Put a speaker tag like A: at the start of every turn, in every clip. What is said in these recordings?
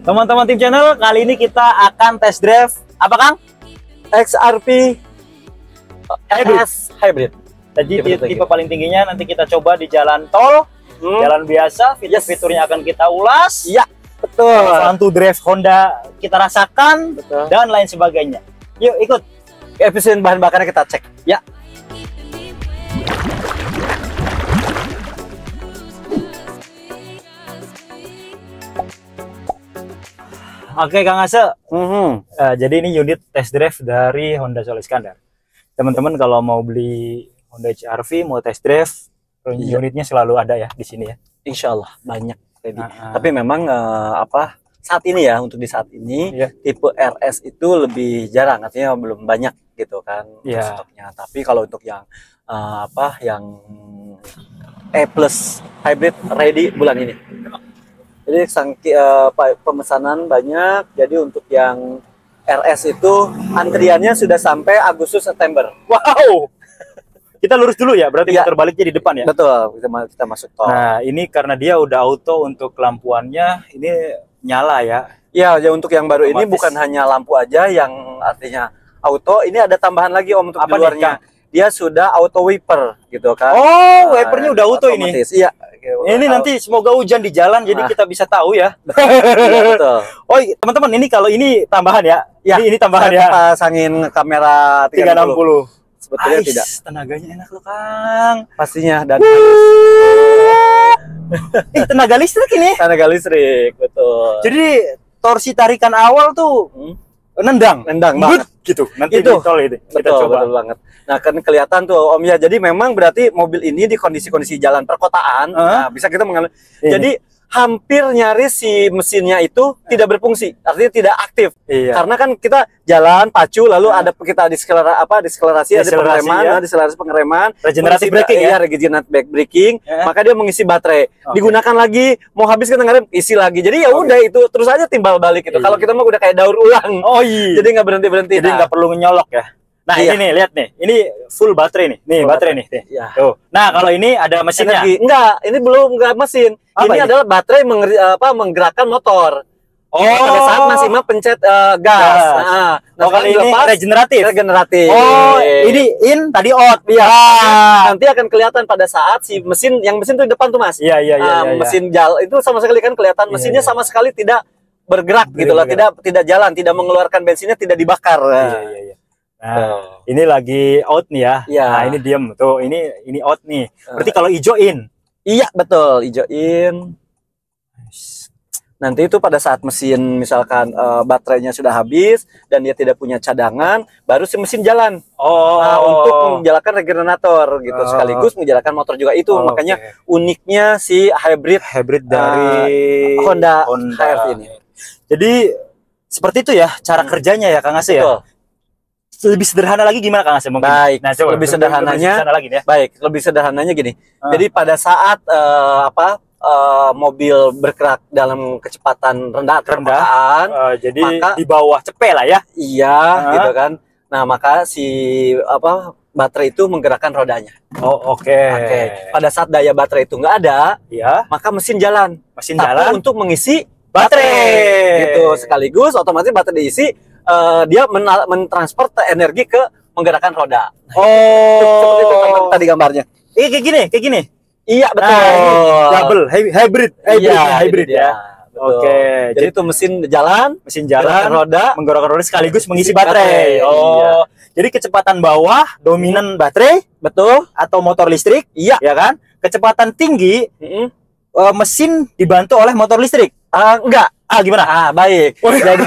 A: Teman-teman tim channel, kali ini kita akan test drive apa Kang?
B: XR-V Hybrid.
A: Jadi tipe paling tingginya nanti kita coba di jalan tol, jalan biasa, fitur-fiturnya akan kita ulas.
B: Iya, betul.
A: Fun to drive Honda kita rasakan, betul. Dan lain sebagainya. Yuk ikut.
B: Efisien bahan bakarnya kita cek. Ya.
A: Oke Kang Ase, jadi ini unit test drive dari Honda Solo Iskandar. Teman-teman kalau mau beli Honda HR-V, mau test drive, unitnya selalu ada ya di sini ya.
B: Insya Allah banyak. Tapi memang saat ini ya, untuk di saat ini tipe RS itu lebih jarang, artinya belum banyak gitu kan stoknya. Tapi kalau untuk yang yang E+ hybrid ready bulan ini. Jadi pemesanan banyak. Jadi untuk yang RS itu antriannya sudah sampai Agustus September.
A: Wow. Kita lurus dulu ya, berarti muter baliknya di depan ya.
B: Betul, kita masuk tol.
A: Nah, ini karena dia udah auto untuk lampuannya ini nyala ya.
B: Ya, untuk yang baru ini bukan hanya lampu aja yang artinya auto, ini ada tambahan lagi Om untuk di luarnya. Dia sudah auto wiper gitu kan.
A: Oh, wipernya udah auto ini.
B: Iya.
A: Ini nanti semoga hujan di jalan jadi kita bisa tahu ya.
B: Iya, betul.
A: Oh, teman-teman, ini kalau ini tambahan ya. Ini tambahan ya.
B: Pasangin kamera 360. Sebetulnya tidak.
A: Tenaganya enak loh, Kang.
B: Pastinya dan
A: tenaga listrik ini.
B: Tenaga listrik, betul.
A: Jadi torsi tarikan awal tuh nendang banget gitu. Nanti itu tol itu kita coba.
B: Betul banget. Nah, kan kelihatan tuh Om ya. Jadi memang berarti mobil ini di kondisi-kondisi jalan perkotaan, nah, bisa kita mengalami. Jadi hampir nyaris si mesinnya itu tidak berfungsi, artinya tidak aktif. Karena kan kita jalan pacu lalu ada kita disklerasi, ada pengereman, disklerasi pengereman,
A: regeneratif braking ya,
B: regeneratif braking, maka dia mengisi baterai. Digunakan lagi, mau habis kita ngerem, isi lagi. Jadi ya udah itu terus aja timbal balik itu. Kalau kita mah udah kayak daur ulang.
A: Oh iya.
B: Jadi nggak berhenti-berhenti.
A: Jadi nggak perlu nyolok ya. Nah, ini nih, lihat nih. Ini full baterai nih. Nih, baterai nih. Tuh. Nah, kalau ini ada mesinnya.
B: Enggak, ini belum mesin. Ini adalah baterai menggerakkan motor.
A: Oh,
B: pada saat masih pencet gas. Nah,
A: kali ini regeneratif.
B: Oh,
A: ini in, tadi out.
B: Iya. Nanti akan kelihatan pada saat si mesin tuh di depan tuh, Mas.
A: Iya.
B: Mesin jalan itu sama sekali kan kelihatan mesinnya sama sekali tidak bergerak gitu loh, tidak jalan, tidak mengeluarkan bensinnya, tidak dibakar.
A: Iya. Nah, ini lagi out nih ya. Nah, ini diem tuh. Ini out nih. Berarti kalau hijauin.
B: Iya, betul, hijauin. Nanti itu pada saat mesin misalkan baterainya sudah habis dan dia tidak punya cadangan, baru si mesin jalan. Nah, untuk menjalankan regenerator gitu, sekaligus menjalankan motor juga itu. Makanya uniknya si hybrid dari Honda HR-V ini.
A: Jadi seperti itu ya cara kerjanya ya Kang Ase ya. Lebih sederhana lagi gimana Kang Ase mungkin?
B: Baik, nah, coba lebih sederhananya lebih sederhananya gini. Jadi pada saat mobil bergerak dalam kecepatan rendah,
A: jadi maka, di bawah cepet lah ya.
B: Iya, gitu kan. Nah, maka si baterai itu menggerakkan rodanya.
A: Oh, oke.
B: Pada saat daya baterai itu nggak ada, maka mesin jalan. Tapi untuk mengisi baterai. Gitu, sekaligus otomatis baterai diisi, dia mentransfer energi ke menggerakkan roda. Seperti itu tadi gambarnya.
A: Kayak gini.
B: Iya, betul.
A: Double hybrid ya.
B: Oke. Jadi itu mesin jalan, menggerakkan roda sekaligus mengisi baterai.
A: Jadi kecepatan bawah dominan baterai, betul, atau motor listrik, ya kan? Kecepatan tinggi mesin dibantu oleh motor listrik.
B: Enggak.
A: Gimana?
B: Baik. Jadi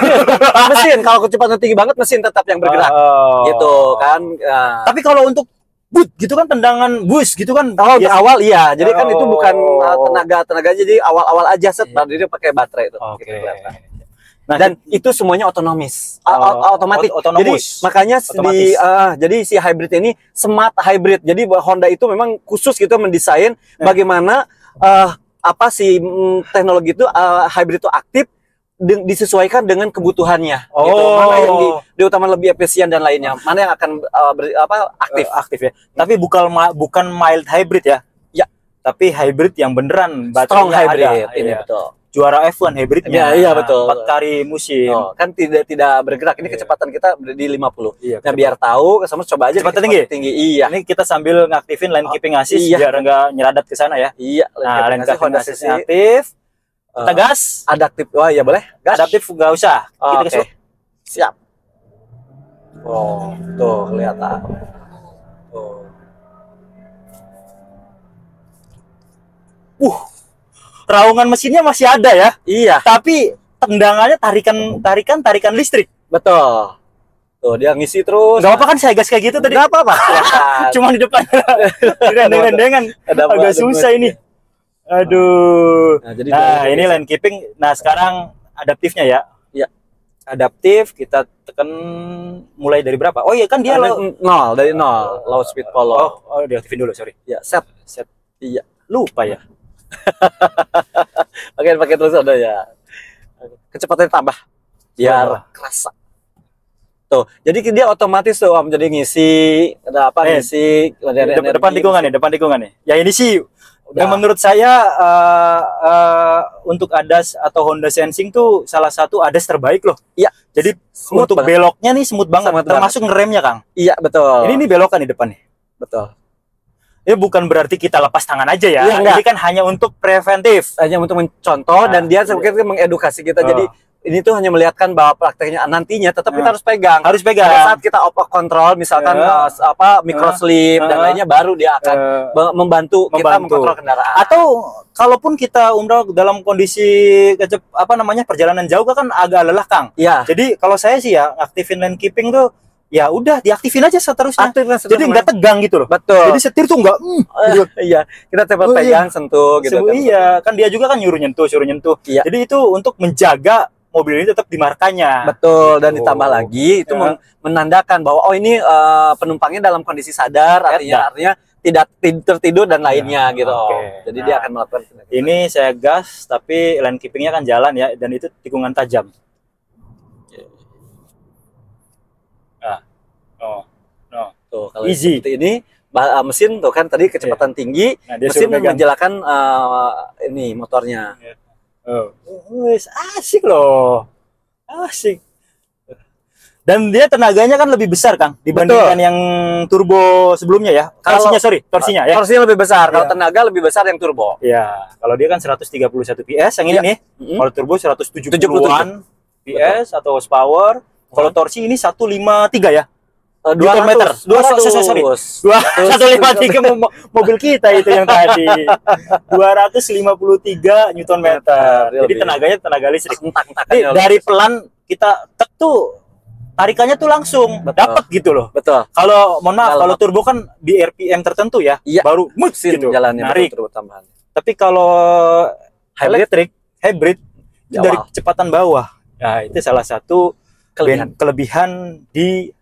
B: mesin kalau kecepatan tinggi banget mesin tetap yang bergerak. Gitu kan.
A: Tapi kalau untuk but gitu kan, tendangan bus gitu kan.
B: Di awal iya. Jadi kan itu bukan tenaga jadi awal-awal aja baru dia pakai baterai itu.
A: Oke.
B: Nah, dan itu semuanya otonomis, otomatis. Jadi makanya jadi si hybrid ini smart hybrid. Jadi Honda itu memang khusus gitu mendesain bagaimana teknologi itu hybrid itu aktif disesuaikan dengan kebutuhannya. Gitu. Mana yang diutamakan lebih efisien dan lainnya. Mana yang akan aktif
A: ya. Tapi bukan mild hybrid ya.
B: Ya.
A: Tapi hybrid yang beneran.
B: Strong hybrid. Ini betul.
A: Juara F1 hybridnya.
B: Iya betul.
A: 4 kali musim.
B: Kan tidak bergerak. Ini kecepatan kita di 50. Nah, biar tahu, sama coba aja
A: kecepatan tinggi.
B: Iya.
A: Ini kita sambil ngaktifin lane keeping assist biar nggak nyeradat ke sana ya.
B: Iya.
A: Nah, lane keeping assist aktif. Kita gas.
B: Adaptif. Wah, ya boleh.
A: Gas. Adaptif nggak usah. Kita
B: Oke. Siap. Tuh kelihatan.
A: Raungan mesinnya masih ada ya.
B: Iya.
A: Tapi tendangannya tarikan listrik.
B: Betul. Tuh dia ngisi terus.
A: Gak apa-apa kan saya gas kayak gitu tadi.
B: Gak apa-apa.
A: Cuma di depan. Dengan agak susah ini. Aduh. Nah ini lane keeping. Nah sekarang adaptifnya ya.
B: Iya.
A: Adaptif kita tekan mulai dari berapa? Oh iya kan dia
B: dari 0 low speed follow.
A: Oh diaktifin dulu sorry.
B: Ya set.
A: Iya. Lupa ya.
B: Pakai terus ada ya. Kecepatannya tambah biar kerasa. Tuh, jadi dia otomatis tuh Om, jadi ngisi ngisi
A: depan tikungan nih. Ya ini sih yang menurut saya untuk ADAS atau Honda Sensing tuh salah satu ADAS terbaik loh.
B: Iya.
A: Jadi untuk beloknya nih smooth banget, termasuk ngeremnya Kang.
B: Iya betul.
A: Ini belokan di depan nih.
B: Betul.
A: Ini bukan berarti kita lepas tangan aja ya. Ini kan hanya untuk preventif.
B: Hanya untuk mencontoh dan dia sebenarnya mengedukasi kita. Jadi ini tuh hanya melihatkan bahwa prakteknya nantinya tetap kita harus pegang. Pada saat kita off control misalkan microslip dan lainnya baru dia akan membantu kita mengkontrol kendaraan.
A: Atau kalaupun kita umroh dalam kondisi perjalanan jauh kan agak lelah Kang.
B: Iya.
A: Jadi kalau saya sih ya aktifin lane keeping tuh ya udah diaktifin aja seterusnya. Jadi nggak tegang gitu loh.
B: Betul.
A: Jadi setir tuh nggak
B: gitu. Iya, kita pegang sentuh gitu kan.
A: Iya, kan dia juga kan suruh nyentuh. Iya. Jadi itu untuk menjaga mobil ini tetap di markanya.
B: Betul, dan ditambah lagi itu menandakan bahwa ini penumpangnya dalam kondisi sadar, artinya tidak tertidur dan lainnya gitu. Jadi dia akan melakukan
A: ini saya gas tapi lane keepingnya kan jalan ya, dan itu tikungan tajam.
B: Tuh kalau seperti ini mesin tuh kan tadi kecepatan tinggi, mesin menjalankan ini motornya.
A: Asik loh, asik. Dan dia tenaganya kan lebih besar Kang dibandingkan yang turbo sebelumnya ya. Torsinya ya.
B: Torsinya lebih besar. Kalau tenaga lebih besar yang turbo.
A: Ya, kalau dia kan 131 PS yang ini nih. Kalau turbo 170-an PS atau horsepower. Kalau torsi ini 153 ya. 200 153 mobil kita itu yang tadi 253 Newton meter. Jadi tenaganya tenaga listrik. Dari pelan kita tek tuh tarikannya tuh langsung dapat gitu loh.
B: Betul.
A: Kalau mohon maaf kalau turbo kan di RPM tertentu ya, baru
B: mesin gitu, jalannya
A: narik. Tapi kalau hybrid dari kecepatan bawah. Nah, itu salah satu kelebihan di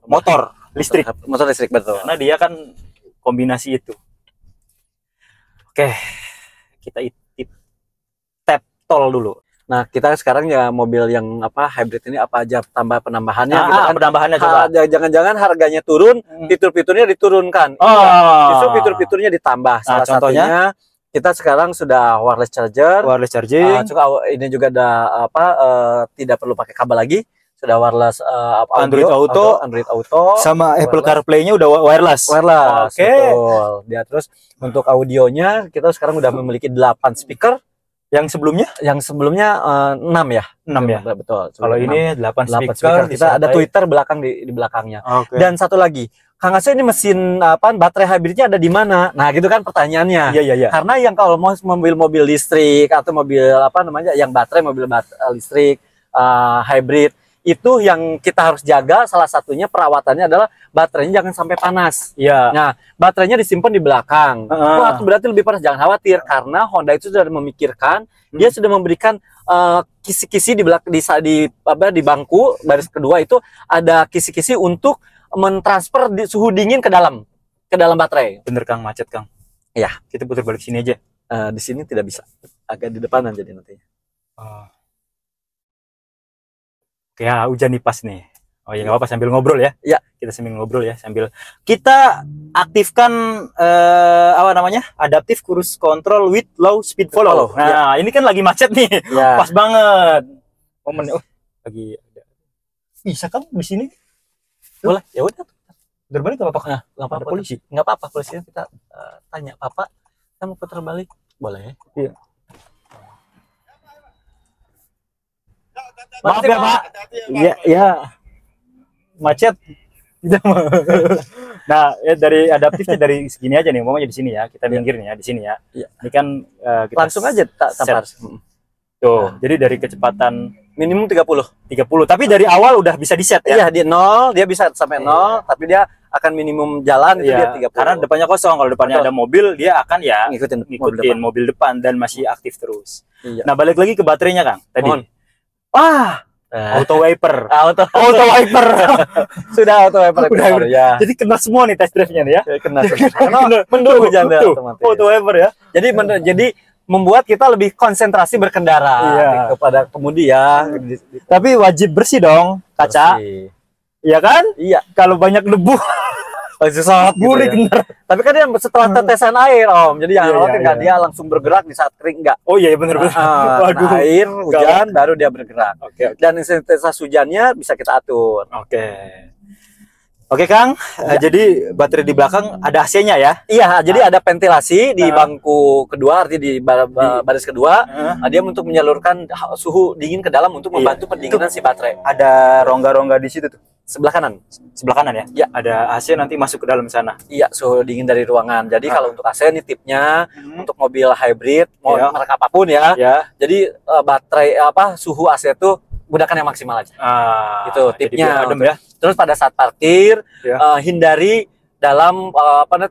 A: motor listrik.
B: Betul.
A: Karena dia kan kombinasi itu. Oke, kita tap tol dulu.
B: Nah, kita sekarang ya mobil yang hybrid ini apa aja penambahannya gitu kan.
A: Penambahannya coba.
B: Jangan-jangan harganya turun, fitur-fiturnya diturunkan. Justru fitur-fiturnya ditambah. Salah satunya kita sekarang sudah wireless charging. Ini juga ada tidak perlu pakai kabel lagi. Sudah wireless
A: Android Auto sama Apple CarPlay-nya udah wireless.
B: Oke. Betul. Dia terus untuk audionya kita sekarang udah memiliki 8 speaker.
A: Yang sebelumnya 6 ya. 6 ya.
B: Betul.
A: Kalau ini 8 speaker.
B: Kita ada Twitter di belakangnya. Dan satu lagi, Kang Asep ini mesin baterai hybridnya ada di mana? Nah, gitu kan pertanyaannya.
A: Iya.
B: Karena yang kalau mau mobil listrik atau mobil yang baterai mobil listrik hybrid itu yang kita harus jaga. Salah satunya perawatannya adalah baterainya jangan sampai panas.
A: Iya.
B: Nah, baterainya disimpan di belakang. Wah, itu berarti lebih panas. Jangan khawatir karena Honda itu sudah memikirkan, dia sudah memberikan kisi-kisi di belakang di bangku baris kedua itu ada kisi-kisi untuk mentransfer suhu dingin ke dalam baterai.
A: Bener Kang, macet Kang.
B: Ya,
A: kita putar balik sini aja.
B: Di sini tidak bisa, agak di depanan jadi nantinya.
A: Ya hujan nih pas nih. Oh ya nggak apa-apa, sambil ngobrol ya.
B: Ya,
A: kita sambil ngobrol ya, sambil kita aktifkan apa namanya, adaptive cruise control with low speed follow. Nah ini kan lagi macet nih, pas banget. Momen lagi ada. Bisa kan di sini?
B: Boleh, ya udah.
A: Putar balik nggak apa-apa?
B: Nah, nggak apa-apa polisi, nggak apa-apa polisinya kita tanya, Papa, kita mau putar balik, boleh? Iya.
A: Maaf ya Pak. Iya, ya. Macet. Nah, ya dari adaptifnya dari segini aja nih, umpamanya di sini ya. Kita minggir nih ya, di sini ya. Ini kan kita
B: langsung aja tampar.
A: Tuh, jadi dari kecepatan
B: minimum 30.
A: Tapi dari awal udah bisa di-set ya.
B: Iya, di 0, dia bisa sampai 0, tapi dia akan minimum jalan itu dia 30.
A: Karena depannya kosong, kalau depannya ada mobil dia akan ya
B: ngikutin
A: mobil depan dan masih aktif terus. Nah, balik lagi ke baterainya Kang. Tadi. Auto wiper. Auto wiper.
B: Sudah auto wiper.
A: Udah, ya. Jadi kena semua nih test drive-nya nih ya.
B: Kena. Karena mendung hujan otomatis.
A: Auto wiper ya.
B: Jadi membuat kita lebih konsentrasi berkendara kepada kemudi ya.
A: Tapi wajib bersih dong kaca. Iya kan?
B: Iya.
A: Kalau banyak debu
B: susah
A: bulik
B: gitu ya. Tapi kan dia setelah tetesan air Om, jadi jangan khawatir nggak dia langsung bergerak di saat kering nggak.
A: Oh iya benar-benar.
B: Waduh, air hujan baru dia bergerak. Dan intensitas hujannya bisa kita atur. Oke Kang, jadi baterai di belakang ada AC-nya ya? Iya, jadi ada ventilasi di bangku kedua, artinya di baris kedua. Dia untuk menyalurkan suhu dingin ke dalam untuk membantu pendinginan si baterai.
A: Ada rongga-rongga di situ tuh.
B: Sebelah kanan
A: ya? Ya, ada AC nanti masuk ke dalam sana.
B: Iya, suhu dingin dari ruangan. Jadi kalau untuk AC ini tipnya untuk mobil hybrid, mau merek apapun ya. Jadi baterai suhu AC itu gunakan yang maksimal aja. Itu tipnya. Adem ya. Terus pada saat parkir hindari dalam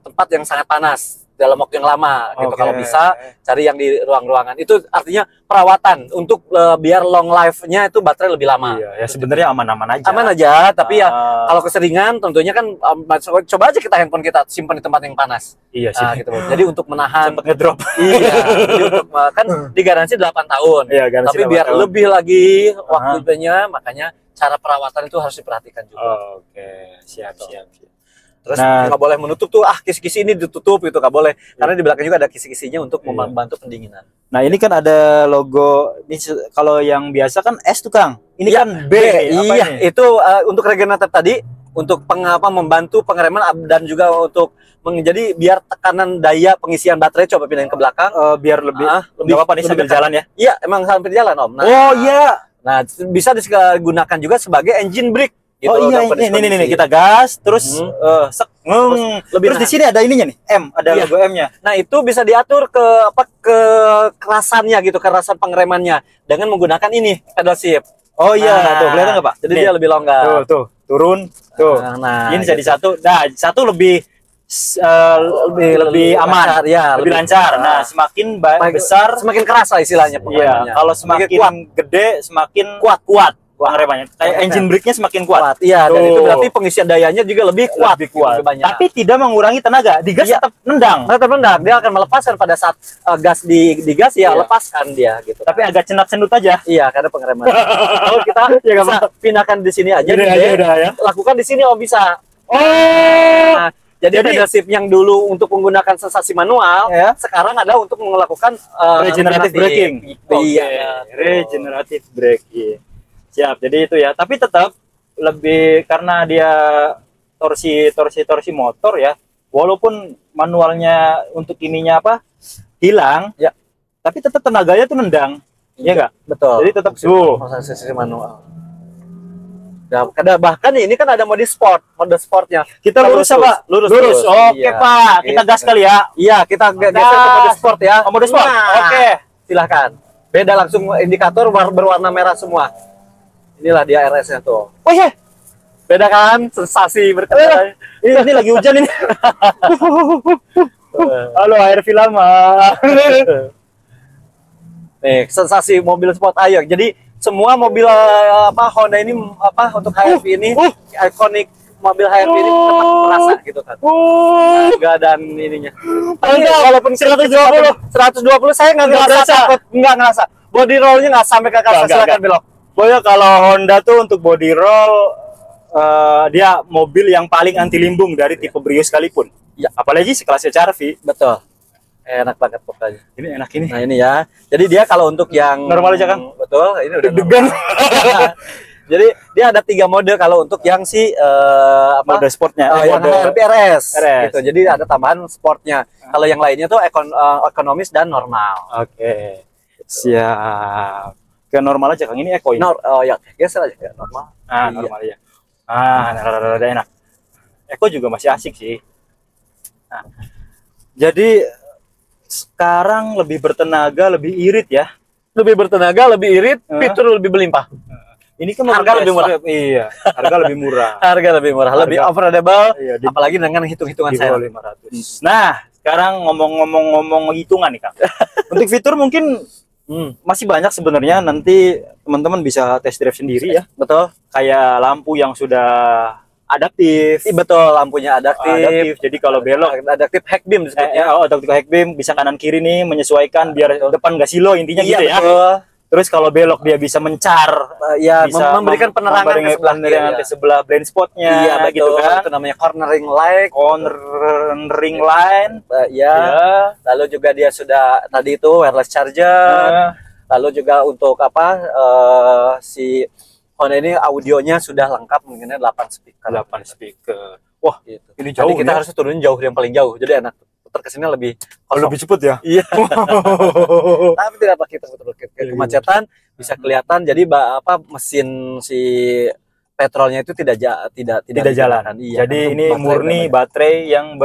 B: tempat yang sangat panas dalam waktu yang lama gitu. Kalau bisa cari yang di ruang-ruangan. Itu artinya perawatan untuk biar long life-nya itu baterai lebih lama.
A: Iya, ya sebenarnya aman-aman aja.
B: Aman aja, tapi ya kalau keseringan tentunya kan coba aja kita handphone kita simpan di tempat yang panas.
A: Iya sih.
B: Gitu. Jadi untuk menahan
A: sempat ngedrop.
B: Iya, jadi untuk kan digaransi 8 tahun.
A: Iya,
B: tapi biar tahun. Lebih lagi waktunya, makanya cara perawatan itu harus diperhatikan juga.
A: Siap.
B: Terus nggak boleh menutup tuh, kisi-kisi ini ditutup gitu, nggak boleh. Karena di belakang juga ada kisi-kisinya untuk membantu pendinginan.
A: Nah ini kan ada logo, ini kalau yang biasa kan S tuh Kang. Ini kan B.
B: Iya, itu untuk regeneratif tadi, untuk membantu pengereman dan juga untuk jadi biar tekanan daya pengisian baterai coba pindahin ke belakang.
A: Biar lebih apa nih sambil jalan ya?
B: Iya, emang sambil jalan Om. Nah, bisa digunakan juga sebagai engine brake.
A: Gitu, ini kita gas terus terus di sini ada ininya nih ada logo M-nya.
B: Nah itu bisa diatur ke kerasannya gitu, kerasan pengeremannya dengan menggunakan ini pedal shift.
A: Tuh kelihatan nggak Pak?
B: Jadi dia lebih longgar.
A: Tuh turun ini jadi satu lebih aman, lebih lancar. Nah semakin besar
B: semakin keras lah istilahnya pengeremannya.
A: Kalau semakin gede semakin kuat pengeremannya, kayak engine brake-nya semakin kuat.
B: Iya, dan itu berarti pengisian dayanya juga lebih kuat. Lebih banyak.
A: Tapi tidak mengurangi tenaga. Digas tetap nendang.
B: Dia akan melepaskan pada saat gas digas lepaskan dia gitu.
A: Tapi agak cenat-cenut aja.
B: Iya, karena pengereman. Kalau kita bisa pindahkan di sini aja, lakukan di sini bisa. Jadi pedal shift yang dulu untuk menggunakan sensasi manual, sekarang ada untuk melakukan
A: regenerative braking. Regenerative braking. Siap, jadi itu ya. Tapi tetap lebih karena dia torsi motor ya. Walaupun manualnya untuk ininya hilang, tapi tetap tenaganya tuh nendang. Iya enggak?
B: Betul.
A: Jadi tetap
B: sensasi manual. Bahkan ini kan ada mode sportnya.
A: Kita lurus Pak. Lurus. Oke Pak, kita gas kali ya.
B: Iya, kita geser ke mode sport ya.
A: Mode sport. Oke,
B: silahkan. Beda langsung indikator berwarna merah semua. Inilah dia RS-nya tuh.
A: Oh iya.
B: Beda kan? Sensasi berkendara.
A: Ini lagi hujan ini. Halo ARV lama.
B: Nih, sensasi mobil sport ayo. Jadi semua mobil Honda ini untuk HRV ini ikonik mobil HRV ini tetap terasa gitu kan. Harga dan ininya. Tapi walaupun 120 saya nggak ngerasa. Body rollnya nggak sampai ke atas, silakan belok.
A: Pokoknya kalau Honda tuh untuk body roll dia mobil yang paling anti limbung dari tipe Brio sekalipun.
B: Ya,
A: apalagi sekelas HRV.
B: Betul. Enak banget pokoknya.
A: Ini enak ini.
B: Nah, ini ya. Jadi dia kalau untuk yang
A: normal aja kan?
B: Betul, ini udah
A: deg-degan.
B: Jadi dia ada 3 mode kalau untuk yang
A: mode sportnya,
B: yang HRV RS. Gitu. Jadi ada tambahan sportnya. Kalau yang lainnya tuh ekonomis dan normal.
A: Oke. Siap. Ke normal aja Kang, ini Eco ini.
B: Oh ya, geser aja ke normal.
A: Normal aja. Rada enak. Eco juga masih asik sih. Nah, jadi sekarang lebih bertenaga, lebih irit ya.
B: Lebih bertenaga, lebih irit, fitur lebih berlimpah.
A: Ini kan
B: harga lebih murah.
A: Iya, harga lebih murah.
B: Harga lebih murah, lebih affordable. Iya, apalagi dengan hitung-hitungan saya.
A: 500. Nah, sekarang ngomong hitungan nih Kang. Untuk fitur mungkin masih banyak sebenarnya, nanti teman-teman bisa test drive sendiri ya.
B: Betul.
A: Kayak lampu yang sudah adaptif.
B: Betul, lampunya adaptif.
A: Jadi kalau belok
B: adaptif head beam disebutnya.
A: Adaptif head beam, bisa kanan kiri nih menyesuaikan biar depan nggak silo, intinya gitu ya.
B: Betul.
A: Terus kalau belok dia bisa mencar,
B: bisa memberikan penerangan
A: ke sebelah blind spotnya,
B: gitu kan. Itu namanya cornering light.
A: Cornering line.
B: Lalu juga dia sudah tadi itu wireless charger. Lalu juga untuk si Honda ini audionya sudah lengkap, mengenai 8 speaker.
A: 8 speaker. Wah,
B: gitu.
A: Ini jauh.
B: Jadi kita harus turunin jauh, yang paling jauh. Jadi enak. Putar kesini lebih
A: cepet ya.
B: Iya. Tapi tidak pakai kemacetan, bisa kelihatan. Jadi mesin si petrolnya itu tidak jalan.
A: Iya, jadi ini murni baterai yang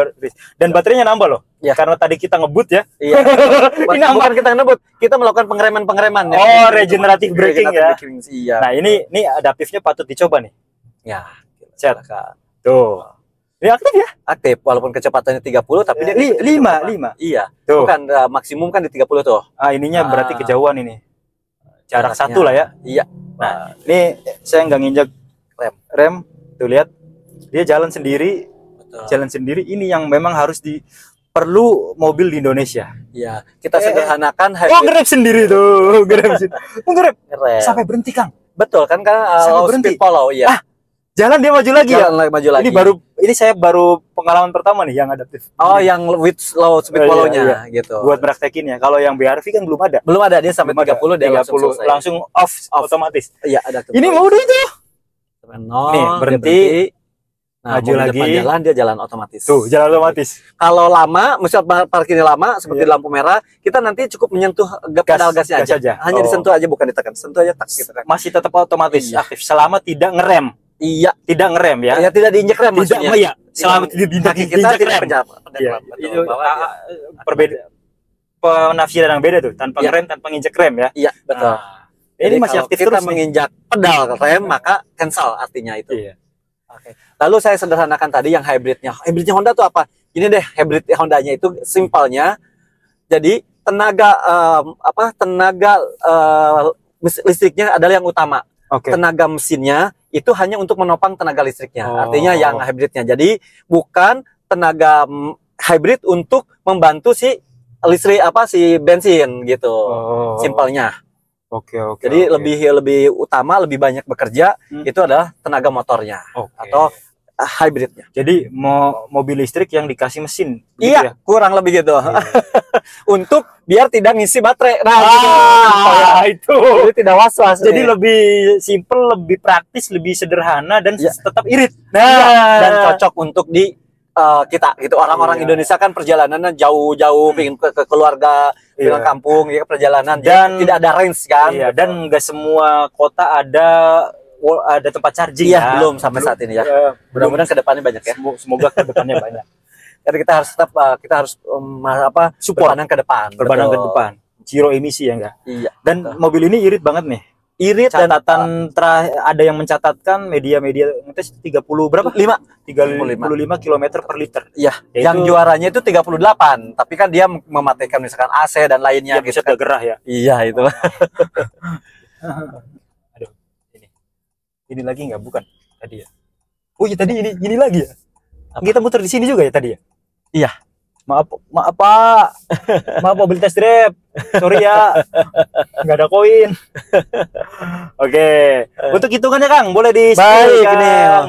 A: dan baterainya nambah loh. Ya. Karena tadi kita ngebut ya.
B: Iya. Ini bukan kita ngebut, kita melakukan pengereman.
A: Oh, regenerative braking ya.
B: Iya.
A: Nah, ini adaptifnya patut dicoba nih.
B: Ya,
A: silakan. Tuh. Ini aktif ya?
B: Aktif, walaupun kecepatannya 30 tapi dia
A: 5.
B: Iya.
A: Tuh.
B: Bukan maksimum kan di 30 tuh.
A: Ininya berarti kejauhan ini. Jarak 1 lah ya.
B: Iya.
A: Nah, ini saya nggak nginjak rem. Tuh lihat. Dia jalan sendiri. Betul. Jalan sendiri, ini yang memang harus perlu mobil di Indonesia.
B: Iya. Kita sederhanakan
A: grab sendiri tuh. Grab. Sampai berhenti, Kang.
B: Betul kan speed follow, iya.
A: Jalan dia maju lagi.
B: Maju lagi.
A: Ini saya baru pengalaman pertama nih yang adaptif.
B: Oh, yang with slow speed follow-nya gitu.
A: Buat praktekin ya. Kalau yang BRV kan belum ada.
B: Belum ada, dia sampai 30 dia
A: langsung off otomatis.
B: Iya, ada tuh.
A: Ini mode itu.
B: Nih, berhenti.
A: Nah, maju lagi.
B: Jalan dia jalan otomatis.
A: Tuh, jalan otomatis.
B: Kalau lama, misalnya parkirnya lama seperti lampu merah, kita nanti cukup menyentuh pedal gasnya aja. Hanya disentuh aja, bukan ditekan. Sentuh aja tak gitu kan.
A: Masih tetap otomatis aktif selama tidak ngerem.
B: Iya,
A: tidak ngerem ya.
B: Ya, tidak diinjek rem maksudnya.
A: Iya, selama tidak diinjek rem.
B: Itu
A: penafsiran yang beda tuh, tanpa ngerem, tanpa nginjek rem ya.
B: Iya, betul.
A: Ini masih aktif
B: terus. Kita
A: menginjak
B: pedal rem, maka cancel artinya itu.
A: Iya.
B: Oke. Lalu saya sederhanakan tadi yang hybridnya. Hybridnya Honda tuh apa? Ini deh, hybrid Hondanya itu simpelnya. Jadi tenaga listriknya adalah yang utama. Tenaga mesinnya itu hanya untuk menopang tenaga listriknya. Artinya yang hybridnya. Jadi bukan tenaga hybrid untuk membantu si listrik si bensin gitu. Simpelnya. Jadi lebih utama, lebih banyak bekerja itu adalah tenaga motornya atau hybridnya.
A: Jadi mobil listrik yang dikasih mesin.
B: Iya, kurang lebih gitu. Untuk biar tidak ngisi baterai.
A: Itu.
B: Jadi tidak was-was.
A: Jadi lebih simple, lebih praktis, lebih sederhana dan tetap irit.
B: Dan cocok untuk kita gitu, orang-orang Indonesia kan perjalanannya jauh-jauh, pengen ke keluarga, pulang kampung ya, perjalanan dan tidak ada range kan.
A: Dan nggak semua kota ada tempat charging ya.
B: Belum sampai saat ini ya. Mudah-mudahan kedepannya banyak ya.
A: Semoga kedepannya banyak.
B: Jadi kita harus tetap support ke depan.
A: Berpandang ke depan. Zero emisi ya enggak?
B: Iya.
A: Dan mobil ini irit banget nih.
B: irit
A: catatan ada yang mencatatkan media-media ngetes 30 berapa? 35 km per liter.
B: Iya, yang juaranya itu 38, tapi kan dia mematikan misalkan AC dan lainnya
A: gitu kan. Gerah ya.
B: Iya, itu.
A: Aduh, ini lagi nggak, bukan tadi ya? Oh iya, tadi ini lagi ya. Apa? Kita muter di sini juga ya tadi ya?
B: Iya.
A: Maaf Pak. Maaf, mobil test drive. Sorry ya. Nggak ada koin. Oke. Untuk hitungannya Kang, boleh di
B: baik nih.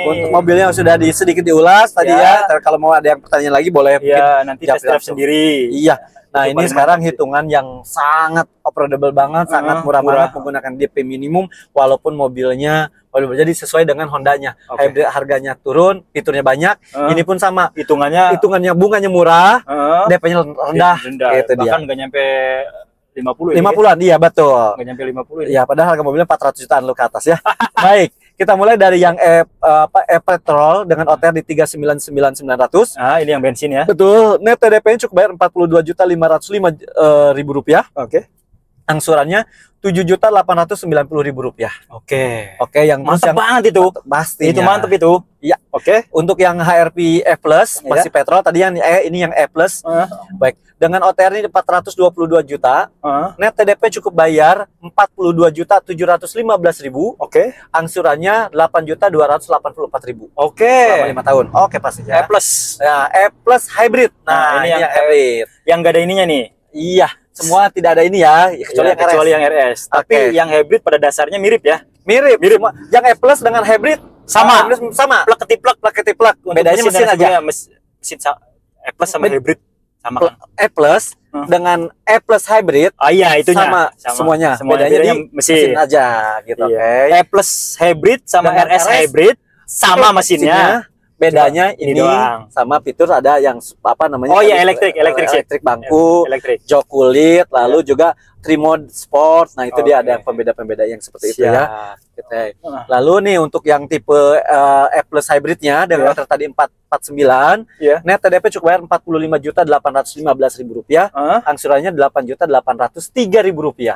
B: Untuk mobilnya sudah sedikit diulas tadi ya. Kalau mau ada yang pertanyaan lagi boleh
A: nanti test drive sendiri.
B: Iya. Nah, ini sekarang hitungan yang sangat affordable banget, sangat murah banget menggunakan DP minimum walaupun mobilnya jadi sesuai dengan Hondanya. Hybrid harganya turun, fiturnya banyak. Ini pun sama. Hitungannya bunganya murah, DP-nya rendah. Gitu dia.
A: Bahkan nggak nyampe 50 ya.
B: 50-an, iya betul.
A: Nggak nyampe 50
B: ya. Padahal harga mobilnya 400 jutaan lo ke atas ya. Baik, kita mulai dari yang e-petrol dengan OTR di 399.900.
A: Ini yang bensin ya.
B: Betul. Net TDP-nya cukup bayar 42.505.000 rupiah.
A: Oke.
B: Angsurannya 7.890.000 rupiah.
A: Oke, yang
B: mantap
A: banget itu.
B: Pastinya.
A: Itu mantap itu.
B: Iya. Oke. Untuk yang HRV E Plus masih petrol, tadi yang ini yang E Plus. Baik. Dengan OTR ini 422 juta. Net TDP cukup bayar 42.715.000.
A: Oke.
B: Angsurannya 8.284.000.
A: Oke.
B: Selama 5 tahun. Oke, pasti ya.
A: E Plus.
B: Ya, E Plus hybrid. Nah, ini yang hybrid.
A: Yang nggak ada ininya nih.
B: Iya. Semua tidak ada ini ya,
A: kecuali yang RS. Tapi yang hybrid pada dasarnya mirip ya.
B: Mirip. Yang E Plus dengan hybrid
A: sama.
B: Plug ketiplak. Bedanya mesin aja.
A: Mesin E Plus sama hybrid sama kan.
B: E Plus dengan E Plus hybrid.
A: Iya, itunya.
B: Sama semuanya. Bedanya di mesin aja gitu.
A: E Plus hybrid sama RS hybrid sama mesinnya.
B: Bedanya ini doang. Sama fitur ada yang apa namanya?
A: Elektrik
B: bangku, jok kulit, lalu juga trimode sport. Nah, itu dia ada pembeda-pembeda yang seperti itu ya. Lalu nih untuk yang tipe E Plus hybridnya dengan OTR tadi 449, net TDP cukup bayar 45.815.000 rupiah, angsurannya 8.803.000 rupiah.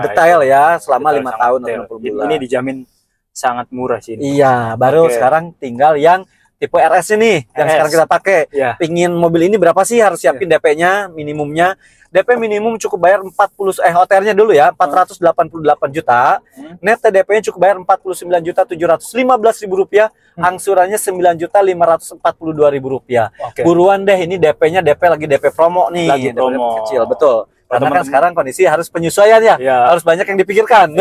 B: Detail ya selama 5 tahun atau 60 bulan.
A: Ini dijamin sangat murah sih.
B: Iya, baru sekarang tinggal yang tipe RS ini yang sekarang kita pakai. Pingin mobil ini berapa sih harus siapin DP-nya minimumnya? DP minimum cukup bayar OTR-nya dulu ya 488 juta. Net TDP-nya cukup bayar 49.715.000 rupiah. Angsurannya 9.542.000 rupiah. Buruan deh, ini DP-nya lagi DP promo nih.
A: Lagi promo
B: kecil, betul. Karena kan sekarang kondisi harus penyesuaian ya. Harus banyak yang dipikirkan.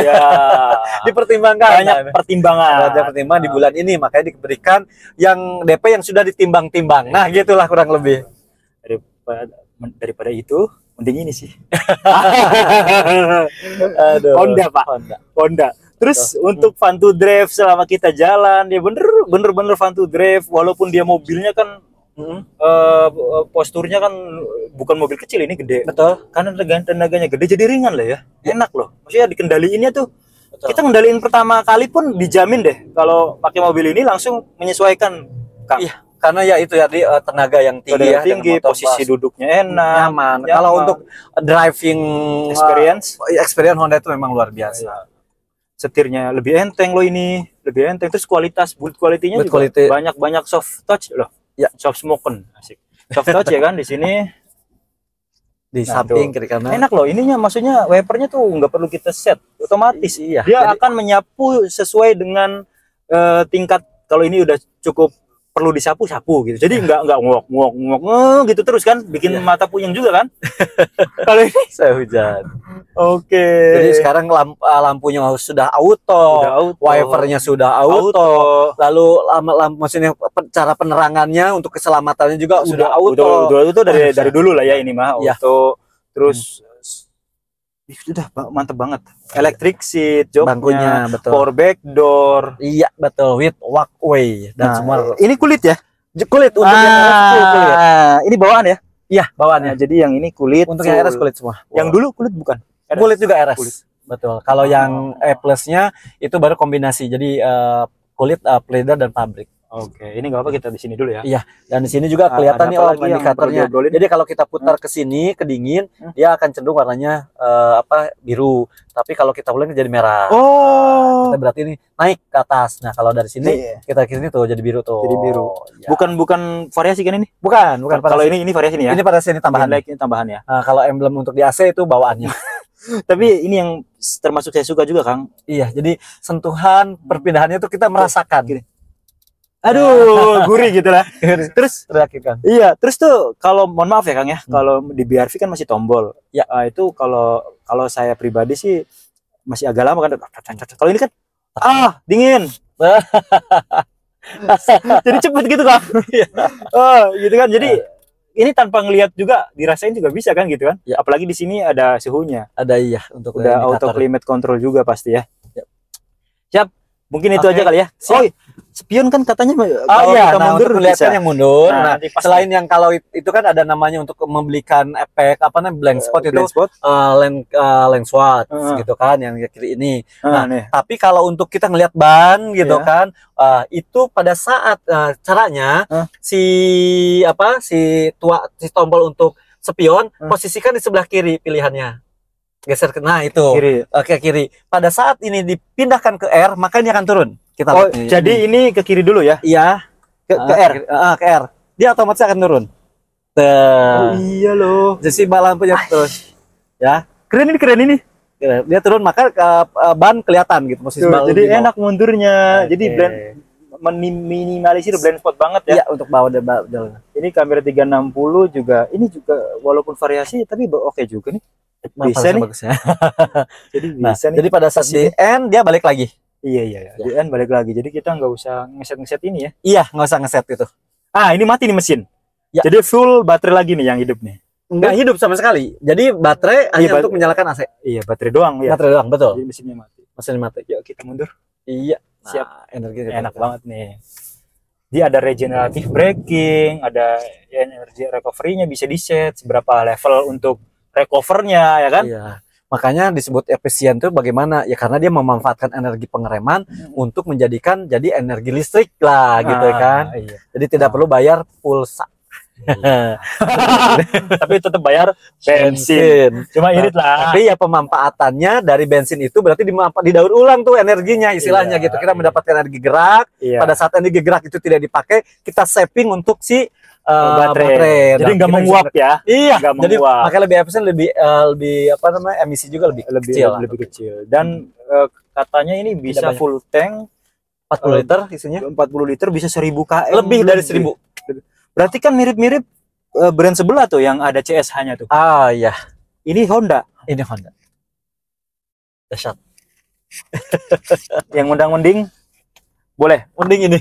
B: Dipertimbangkan.
A: Banyak pertimbangan.
B: Di bulan ini makanya diberikan yang DP yang sudah ditimbang-timbang. Nah, gitulah kurang lebih.
A: Daripada itu mending ini sih.
B: Aduh.
A: Honda, Pak. Honda. Terus untuk fun to drive selama kita jalan, dia bener-bener fun to drive walaupun dia mobilnya kan posturnya kan bukan mobil kecil, ini gede.
B: Betul.
A: Karena tenaganya gede jadi ringan lah ya. Enak loh. Maksudnya dikendaliinnya tuh. Kita ngendaliin pertama kali pun dijamin deh kalau pakai mobil ini langsung menyesuaikan, Kang.
B: Iya. Karena ya itu ya tenaga yang tinggi,
A: posisi duduknya enak,
B: nyaman. Kalau untuk driving
A: experience
B: Honda itu memang luar biasa.
A: Setirnya lebih enteng loh ini, lebih enteng. Terus build quality-nya juga banyak soft touch loh. Ya, soft spoken, asik. Soft touch ya kan di sini.
B: Di samping kiri kanan.
A: Enak loh ininya, maksudnya wipernya tuh nggak perlu kita set, otomatis.
B: Iya.
A: Dia akan menyapu sesuai dengan tingkat. Kalau ini udah cukup perlu disapu-sapu gitu. Jadi nggak nguak gitu terus kan, bikin mata puyeng juga kan. Kalau ini
B: saya hujan.
A: Oke.
B: Jadi sekarang lampunya sudah auto, wipernya sudah auto. Lalu maksudnya cara penerangannya untuk keselamatannya juga sudah auto.
A: Itu dari dulu lah ya ini mah auto. Terus sudah mantep banget. Electric seat,
B: bangkunya, betul.
A: Power back door.
B: Iya, betul. With walkway dan semua.
A: Ini kulit ya?
B: Kulit untuk yang RS kulit.
A: Ini bawaan ya?
B: Iya, bawaannya.
A: Jadi yang ini kulit.
B: Untuk yang RS kulit semua.
A: Yang dulu kulit bukan?
B: Kulit juga RS. Kulit. Betul. Kalau yang E Plus-nya itu baru kombinasi. Jadi kulit, leather dan pabrik.
A: Oke, ini nggak apa kita di sini dulu ya.
B: Iya, dan di sini juga kelihatan nih indikatornya. Jadi kalau kita putar ke sini, ke dingin, dia akan cenderung warnanya biru. Tapi kalau kita ulang jadi merah.
A: Oh.
B: Kita berarti ini naik ke atas. Nah, kalau dari sini kita ke sini tuh jadi biru tuh.
A: Jadi biru. Ya. Bukan variasi kan ini?
B: Bukan
A: Kalau ini variasi nih ya.
B: Ini variasi, ini tambahan.
A: Ini tambahan ya.
B: Nah, kalau emblem untuk di AC itu bawaannya.
A: Tapi ini yang termasuk saya suka juga, Kang.
B: Iya, jadi sentuhan perpindahannya tuh kita merasakan. Gini.
A: Aduh, gurih gitu lah.
B: Terus kan.
A: Iya, terus tuh kalau mohon maaf ya Kang ya, kalau di BRV kan masih tombol. Ya, itu kalau saya pribadi sih masih agak lama kan. Kalau ini kan dingin. Jadi cepet gitu Kang. Gitu kan. Jadi ini tanpa ngelihat juga dirasain juga bisa kan gitu kan. Ya. Apalagi di sini ada suhunya.
B: Ada untuk
A: udah auto climate control juga pasti ya. Siap. Mungkin itu aja kali ya. Spion kan katanya
B: kita mundur kelihatan yang mundur. Nah, selain yang kalau itu kan ada namanya untuk membelikan efek blank spot itu lens swatch gitu kan yang kiri ini. Tapi kalau untuk kita ngelihat ban gitu kan itu pada saat caranya si tombol untuk spion posisikan di sebelah kiri pilihannya. Geser ke itu kiri. Kiri. Pada saat ini dipindahkan ke R, maka ini akan turun. Kita
A: jadi ini ke kiri dulu ya?
B: Iya. Ke R. Ke R. Dia otomatis akan turun.
A: Oh iya loh.
B: Jadi lampunya terus. Ya.
A: Keren ini.
B: Dia turun maka ban kelihatan gitu posisi ban.
A: Jadi enak mundurnya. Jadi minimalisir blind spot banget ya.
B: Iya, untuk bawa jalan.
A: Ini kamera 360 juga. Ini juga walaupun variasi tapi oke juga nih. Bisa nih. Jadi bisa nih.
B: Jadi pada saat di N dia balik lagi.
A: Iya. Di N balik lagi. Jadi kita nggak usah ngeset ini ya.
B: Iya, nggak usah ngeset itu.
A: Ini mati nih mesin. Ya. Jadi full baterai lagi nih yang hidup nih.
B: Nggak hidup sama sekali. Jadi baterai hanya untuk menyalakan AC.
A: Iya, baterai doang ya.
B: Baterai doang, betul.
A: Jadi mesinnya mati.
B: Mesinnya mati.
A: Yuk kita mundur.
B: Iya.
A: Siap. Energi enak banget nih. Dia ada regenerative braking, ada energi recovery-nya bisa di set seberapa level untuk recovernya ya kan?
B: Iya. Makanya disebut efisien tuh bagaimana? Ya karena dia memanfaatkan energi pengereman untuk menjadikan jadi energi listrik lah gitu kan. Iya. Jadi tidak perlu bayar pulsa.
A: Tapi tetap bayar bensin. Cuma irit lah.
B: Tapi ya pemanfaatannya dari bensin itu berarti didaur ulang tuh energinya istilahnya gitu. Kita mendapatkan energi gerak. Pada saat energi gerak itu tidak dipakai, kita saving untuk si baterai.
A: Jadi nggak menguap ya?
B: Iya. Jadi makanya lebih efisien, lebih emisi juga lebih kecil. Dan katanya ini bisa full tank 40 liter isinya.
A: 40 liter bisa 1000 km.
B: Lebih dari 1000.
A: Berarti kan mirip-mirip brand sebelah tuh yang ada CSH-nya tuh.
B: Iya.
A: Ini Honda.
B: Ini Honda. Dahsyat.
A: Yang mending boleh.
B: Mending ini.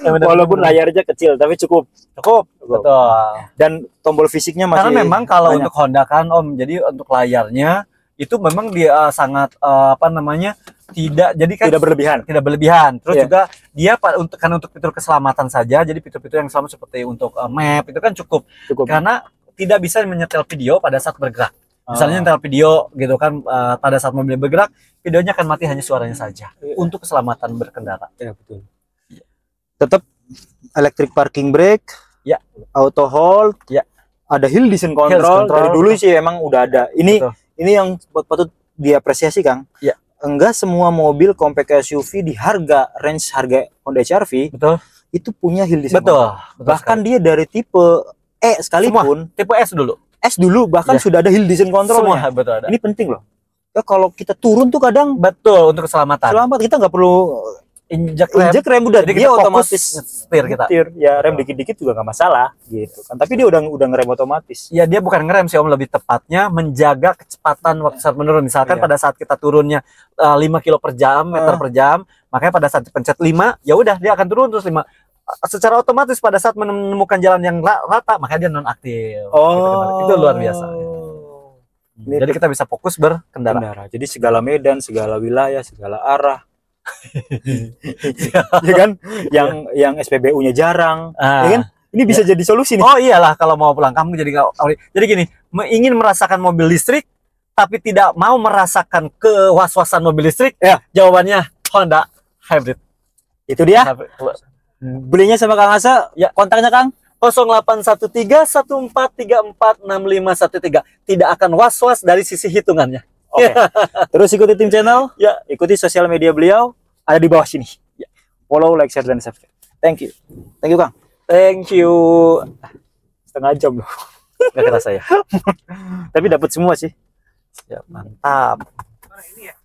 A: Walaupun layarnya kecil tapi cukup.
B: Betul.
A: Dan tombol fisiknya masih.
B: Karena memang kalau untuk Honda kan jadi untuk layarnya itu memang dia sangat tidak berlebihan. Terus juga dia untuk fitur keselamatan saja, jadi fitur-fitur yang sama seperti untuk map itu kan cukup. Karena tidak bisa menyetel video pada saat bergerak. Misalnya nyetel video gitu kan pada saat mobil bergerak, videonya akan mati, hanya suaranya saja untuk keselamatan berkendara.
A: Ya betul. Tetap electric parking brake, auto hold, ada hill descent control. Dari dulu sih emang udah ada. Ini yang patut diapresiasi Kang. Enggak semua mobil compact SUV di harga Honda HR-V itu punya hill descent control. Bahkan dia dari tipe E sekalipun,
B: tipe S dulu
A: bahkan sudah ada hill descent control.
B: Semua betul ada.
A: Ini penting loh. Ya kalau kita turun tuh kadang
B: untuk keselamatan.
A: Kita nggak perlu injak rem udah dia otomatis
B: setir kita.
A: Ya rem dikit-dikit juga nggak masalah gitu kan. Tapi dia udah ngerem otomatis.
B: Ya dia bukan ngerem sih Om, lebih tepatnya menjaga kecepatan waktu saat menurun. Misalkan pada saat kita turunnya 5 km per jam, meter per jam, makanya pada saat dipencet 5, ya udah dia akan turun terus 5. Secara otomatis pada saat menemukan jalan yang rata, makanya dia nonaktif. Itu luar biasa. Jadi kita bisa fokus berkendara.
A: Jadi segala medan, segala wilayah, segala arah. Ya kan, yang SPBU-nya jarang, ya kan? Ini bisa jadi solusi nih.
B: Oh iyalah, kalau mau pulang kampung jadi gini, ingin merasakan mobil listrik tapi tidak mau merasakan kewas-wasan mobil listrik, jawabannya Honda Hybrid.
A: Itu dia. Belinya sama Kang Asa. Ya, kontaknya Kang
B: 081314346513. Tidak akan was-was dari sisi hitungannya.
A: Oke. Terus ikuti tim channel. Ya, ikuti sosial media beliau ada di bawah sini. Ya. Follow, like, share dan subscribe. Thank you. Thank you Kang.
B: Thank you.
A: Setengah jam loh.
B: Gak kerasa ya.
A: Tapi dapat semua sih.
B: Ya, mantap.
A: Mana ini ya?